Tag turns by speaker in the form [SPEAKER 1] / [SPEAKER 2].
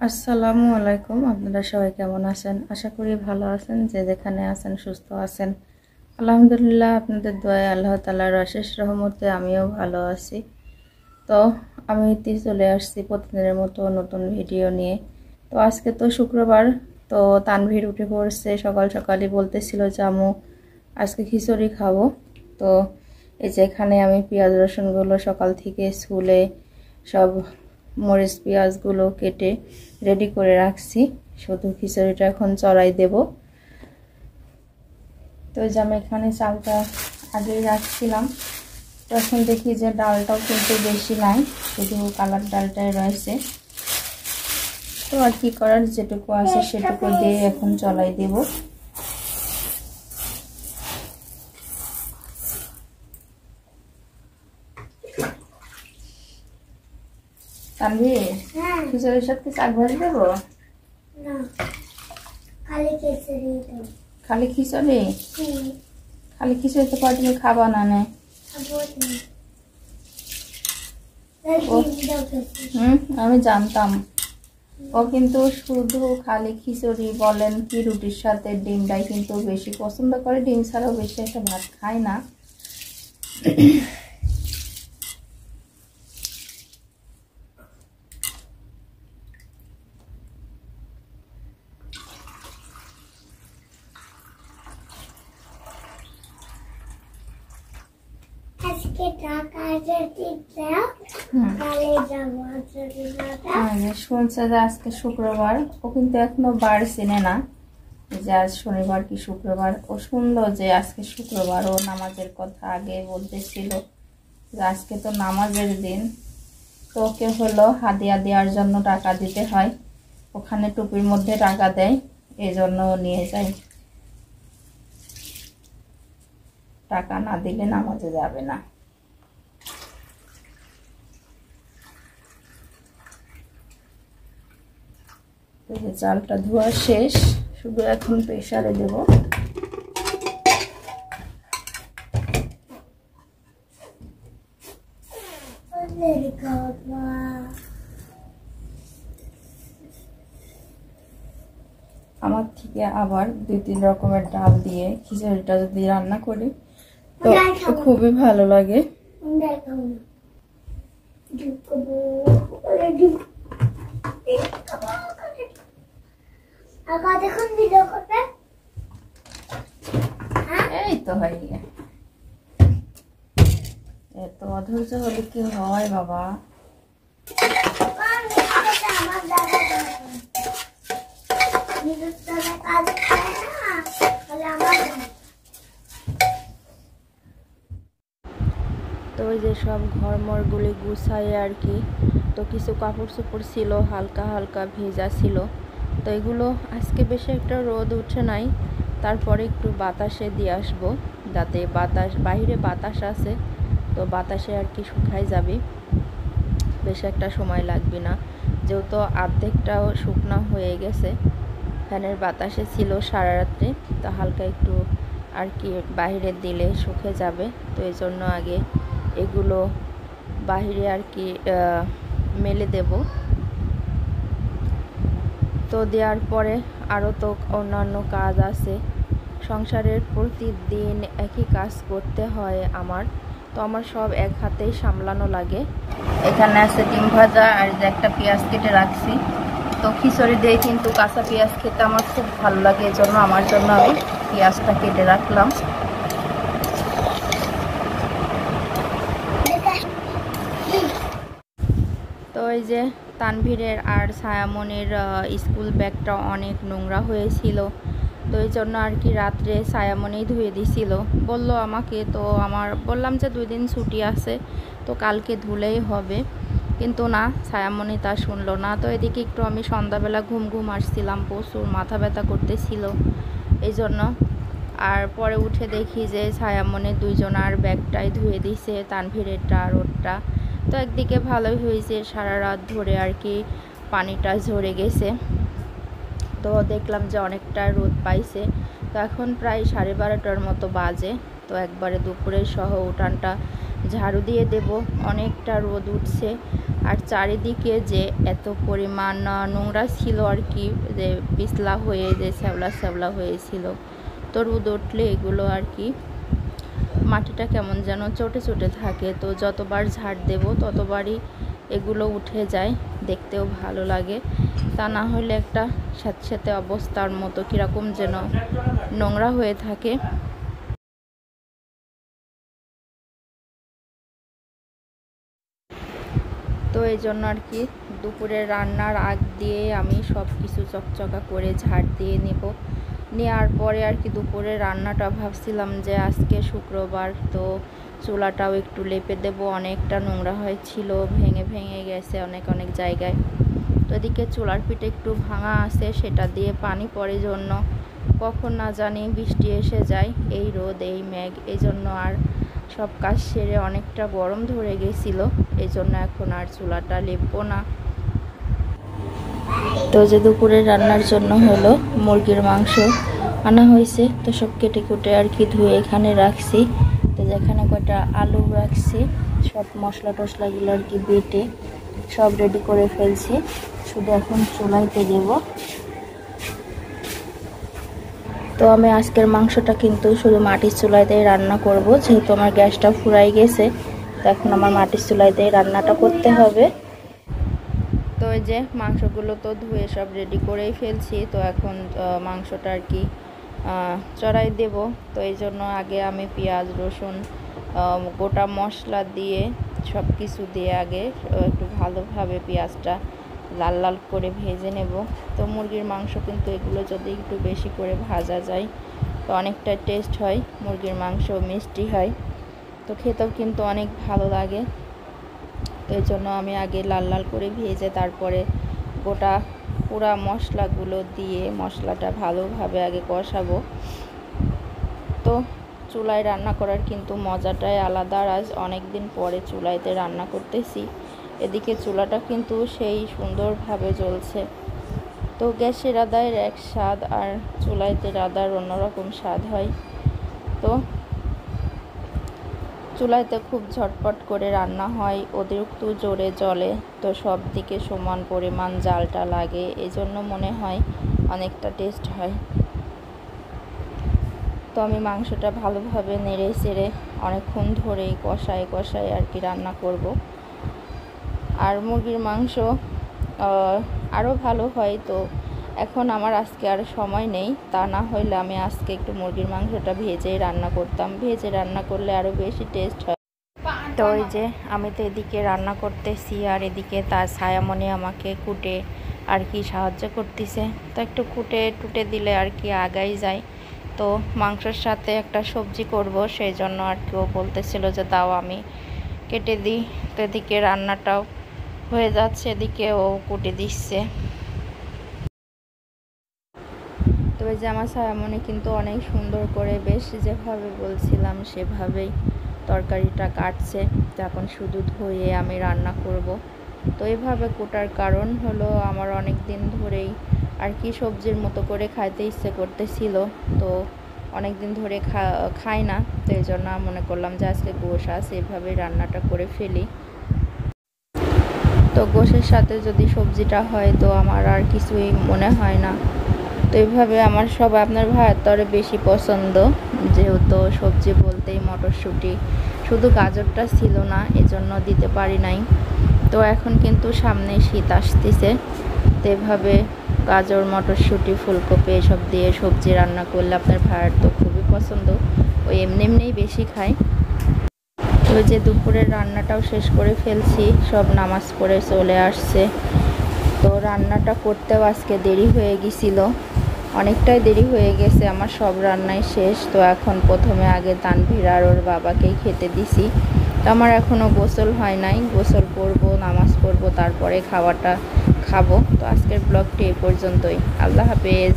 [SPEAKER 1] আসসালামু আলাইকুম। আপনারা সবাই কেমন আছেন? আশা করি ভালো আছেন। যে যেখানে আছেন সুস্থ আছেন। আলহামদুলিল্লাহ, আপনাদের দোয়ায় আল্লাহ তাআলার অশেষ রহমতে আমিও ভালো আছি। তো আমি চলে আসছি প্রতিদিনের মতো নতুন ভিডিও নিয়ে। তো আজকে তো শুক্রবার, তো তানভীর উঠে পড়ছে সকাল সকালই, বলতেছিল যে আম্মু আজকে খিচুড়ি খাবো। তো এই যে এখানে আমি পেঁয়াজ রসুনগুলো সকাল থেকে স্কুলে সব মরিচ পেঁয়াজগুলো কেটে রেডি করে রাখছি, শুধু খিচুড়িটা এখন চড়াই দেব। তো যে আমি এখানে চালটা আগেই রাখছিলাম, তো এখন দেখি যে ডালটাও কিন্তু বেশি নাই, শুধু কালার ডালটাই রয়েছে। তো আর কি করার, যেটুকু আছে সেটুকু দিয়ে এখন চড়াই দেব। তানভীর, খিচুড়ির সাথে শাক ভাজি দেবো?
[SPEAKER 2] না, খালি খিচুড়ি দাও।
[SPEAKER 1] খালি খিচুড়ি? খালি খিচুড়ি তো পরে তুমি খাবা না? আমি জানতাম ও কিন্তু শুধু খালি খিচুড়ি বলেন কি রুটির সাথে ডিমটাই কিন্তু বেশি পছন্দ করে, ডিম ছাড়াও বেশি একটা ভাত খায় না। শুনছে যে আজকে শুক্রবার, ও কিন্তু এখনো বার চিনে না যে আজ শনিবার কি শুক্রবার। ও শুনলো যে আজকে শুক্রবার, ও নামাজের কথা আগে বলতেছিল যে আজকে তো নামাজের দিন। তো ওকে হলো হাদিয়া দেওয়ার জন্য টাকা দিতে হয়, ওখানে টুপির মধ্যে টাকা দেয়, এই জন্য ও নিয়ে যায়। টাকা না দিলে নামাজে যাবে না। চালটা ধোয়া শেষ, শুধু এখন প্রেসারে দেব। আমার থেকে আবার 2-3 রকমের ডাল দিয়ে খিচুড়িটা যদি রান্না করি তো খুবই ভালো লাগে। এই তো হয়ে গেছে। এত অধৈর্য হলে কি হয় বাবা? তো ওই যে সব ঘরমরগুলি গুছাই আর কি। তো কিছু কাপড় চোপড় ছিল হালকা হালকা ভেজা ছিল, তো এগুলো আজকে বেশি একটা রোদ উঠে নাই, তারপরে একটু বাতাসে দিয়ে আসবো, যাতে বাইরে বাতাস আছে, তো বাতাসে আর কি শুকাই যাবে, বেশি একটা সময় লাগবে না, যেহেতু অর্ধেকটাও শুকনা হয়ে গেছে। ফ্যানের বাতাসে ছিল সারা রাত্রে, তো হালকা একটু আর কি বাইরে দিলে শুকে যাবে। তো এই জন্য আগে এগুলো বাইরে আর কি মেলে দেব। তো দেওয়ার পরে আরও তো অন্যান্য কাজ আছে, সংসারের প্রতিদিন একই কাজ করতে হয় আমার, তো আমার সব এক হাতেই সামলানো লাগে। এখানে আছে ডিম ভাজা আর যে একটা পেঁয়াজ কেটে রাখছি। তো খিচুড়ি দিয়ে কিন্তু কাঁচা পেঁয়াজ খেতে আমার খুব ভালো লাগে, এই জন্য আমার জন্য আমি পেঁয়াজটা কেটে রাখলাম। তো এই যে তানভীরের আর ছায়ামনির স্কুল ব্যাগটা অনেক নোংরা হয়েছিল, তো এই জন্য আর কি রাত্রে ছায়ামনি ধুয়ে দিছিল, বললো আমাকে। তো আমার বললাম যে 2 দিন ছুটি আছে, তো কালকে ধুলেই হবে, কিন্তু না, ছায়ামনি তা শুনলো না। তো এদিকে একটু আমি সন্ধ্যাবেলা ঘুম আসছিলাম, প্রচুর মাথা ব্যথা করতেছিল এই জন্য। আর পরে উঠে দেখি যে ছায়ামনি দুইজনার ব্যাগটাই ধুয়ে দিছে, তানভীরেরটা আর ওরটা। তো একদিকে ভালোই হয়েছে, সারা রাত ধরে আর কি পানিটা ঝরে গেছে। তো দেখলাম যে অনেকটা রোদ পাইছে। তো এখন প্রায় 12:30টার মতো বাজে, তো একবারে দুপুরে সহ উঠানটা ঝাড়ু দিয়ে দেব। অনেকটা রোদ উঠছে আর চারিদিকে যে এত পরিমাণ নোংরা ছিল আর কি, যে পিছলা হয়ে যে শ্যাওলা শ্যাওলা হয়েছিল। তো রোদ উঠলে এগুলো আর কি মাটিটা কেমন যেন চটে চটে থাকে, তো যতবার ঝাড় দেব ততবারই এগুলো উঠে যায়, দেখতেও ভালো লাগে। তা না হলে একটা স্যাঁতস্যাঁতে অবস্থার মতো কীরকম যেন নোংরা হয়ে থাকে। তো এই জন্য আর কি দুপুরে রান্নার আগ দিয়ে আমি সব কিছু চকচকা করে ঝাড় দিয়ে নেব। নেওয়ার পরে আর কি দুপুরে রান্নাটা ভাবছিলাম যে আজকে শুক্রবার, তো চুলাটাও একটু লেপে দেব। অনেকটা নোংরা হয়েছিল, ভেঙে ভেঙে গেছে অনেক অনেক জায়গায়। তো এদিকে চুলার পিঠে একটু ভাঙা আছে, সেটা দিয়ে পানি পড়ে জন্য কখন না জানি বৃষ্টি এসে যায়, এই রোদ এই মেঘ, এই জন্য আর সব কাজ সেরে অনেকটা গরম ধরে গেছিল, এই জন্য এখন আর চুলাটা লেপবো না। তো যে দুপুরে রান্নার জন্য হলো মুরগির মাংস আনা হয়েছে, তো সব কেটে কুটে আর কি ধুয়ে এখানে রাখছি। তো যেখানে কয়টা আলু রাখছি, সব মশলা টশলাগুলো আর কি বেটে সব রেডি করে ফেলছি, শুধু এখন চুলাইতে দেব। তো আমি আজকের মাংসটা কিন্তু শুধু মাটির চুলাইতেই রান্না করব, যেহেতু আমার গ্যাসটা ফুরাই গেছে, তো এখন আমার মাটির চুলাইতেই রান্নাটা করতে হবে। তো এই যে মাংসগুলো তো ধুয়ে সব রেডি করেই ফেলছি, তো এখন মাংসটা আর কি চড়াই দেব। তো এই জন্য আগে আমি পেঁয়াজ রসুন গোটা মশলা দিয়ে সব কিছু দিয়ে আগে একটু ভালোভাবে পেঁয়াজটা লাল লাল করে ভেজে নেব। তো মুরগির মাংস কিন্তু এগুলো যদি একটু বেশি করে ভাজা যায় তো অনেকটা টেস্ট হয়, মুরগির মাংস মিষ্টি হয়, তো খেতেও কিন্তু অনেক ভালো লাগে। তো এই জন্য আমি আগে লাল লাল করে ভেজে তারপরে গোটা পুরা মশলাগুলো দিয়ে মশলাটা ভালোভাবে আগে কষাবো। তো চুলায় রান্না করার কিন্তু মজাটাই আলাদা, আজ অনেক দিন পরে চুলাইতে রান্না করতেছি। এদিকে চুলাটা কিন্তু সেই সুন্দরভাবে জ্বলছে। তো গ্যাসের রান্নার এক স্বাদ আর চুলাইতে রান্নার অন্যরকম স্বাদ হয়। তো চুলাইতে খুব ঝটপট করে রান্না হয়, অতিরিক্ত জোরে জ্বলে, তো সব দিকে সমান পরিমাণ জালটা লাগে, এজন্য মনে হয় অনেকটা টেস্ট হয়। তো আমি মাংসটা ভালোভাবে নেড়ে চেড়ে অনেকক্ষণ ধরেই কষায় কষায় আর কি রান্না করব। আর মুরগির মাংস আরও ভালো হয়, তো এখন আমার আজকে আর সময় নেই, তা না হইলে আমি আজকে একটু মুরগির মাংসটা ভেজেই রান্না করতাম, ভেজে রান্না করলে আরও বেশি টেস্ট হয়। তো ওই যে আমি তো এদিকে রান্না করতেছি আর এদিকে তার ছায়ামণি আমাকে কুটে আর কি সাহায্য করতেছে, তো একটু কুটে টুটে দিলে আর কি আগাই যায়। তো মাংসের সাথে একটা সবজি করব, সেই জন্য আর কি ও বলতেছিল যে দাও আমি কেটে দিই। তো এদিকে রান্নাটাও হয়ে যাচ্ছে, এদিকে ও কুটে দিচ্ছে। তো এই যে আমার ছায়ামণি কিন্তু অনেক সুন্দর করে বেশ যেভাবে বলছিলাম সেভাবেই তরকারিটা কাটছে, তো এখন শুধু ধুয়ে আমি রান্না করব। তো এইভাবে কোটার কারণ হলো আমার অনেক দিন ধরেই আর কি সবজির মতো করে খাইতে ইচ্ছে করতেছিল, তো অনেক দিন ধরে খাই না, তো এই জন্য মনে করলাম যে আজকে গোশ আছে, এভাবে রান্নাটা করে ফেলি। তো গোশের সাথে যদি সবজিটা হয় তো আমার আর কিছুই মনে হয় না। তো এইভাবে আমার সব আপনার ভাইয়ের তরে বেশি পছন্দ, যেহেতু সবজি বলতেই মটরশুঁটি, শুধু গাজরটা ছিল না এজন্য দিতে পারি নাই। তো এখন কিন্তু সামনে শীত আসতেছে, তো এভাবে গাজর মটরশুঁটি ফুলকপি এসব দিয়ে সবজি রান্না করলে আপনার ভাইয়ের তো খুবই পছন্দ, ওই এমনি এমনিই বেশি খায়। তো যে দুপুরের রান্নাটাও শেষ করে ফেলছি, সব নামাজ পড়ে চলে আসছে। তো রান্নাটা করতেও আজকে দেরি হয়ে গেছিল, অনেকটাই দেরি হয়ে গেছে, আমার সব রান্নাই শেষ। তো এখন প্রথমে আগে তানভীর আর ওর বাবাকেই খেতে দিছি। তো আমার এখনও গোসল হয় নাই, গোসল করব, নামাজ পড়ব, তারপরে খাওয়াটা খাবো। তো আজকের ব্লগটি এই পর্যন্তই, আল্লাহ হাফেজ।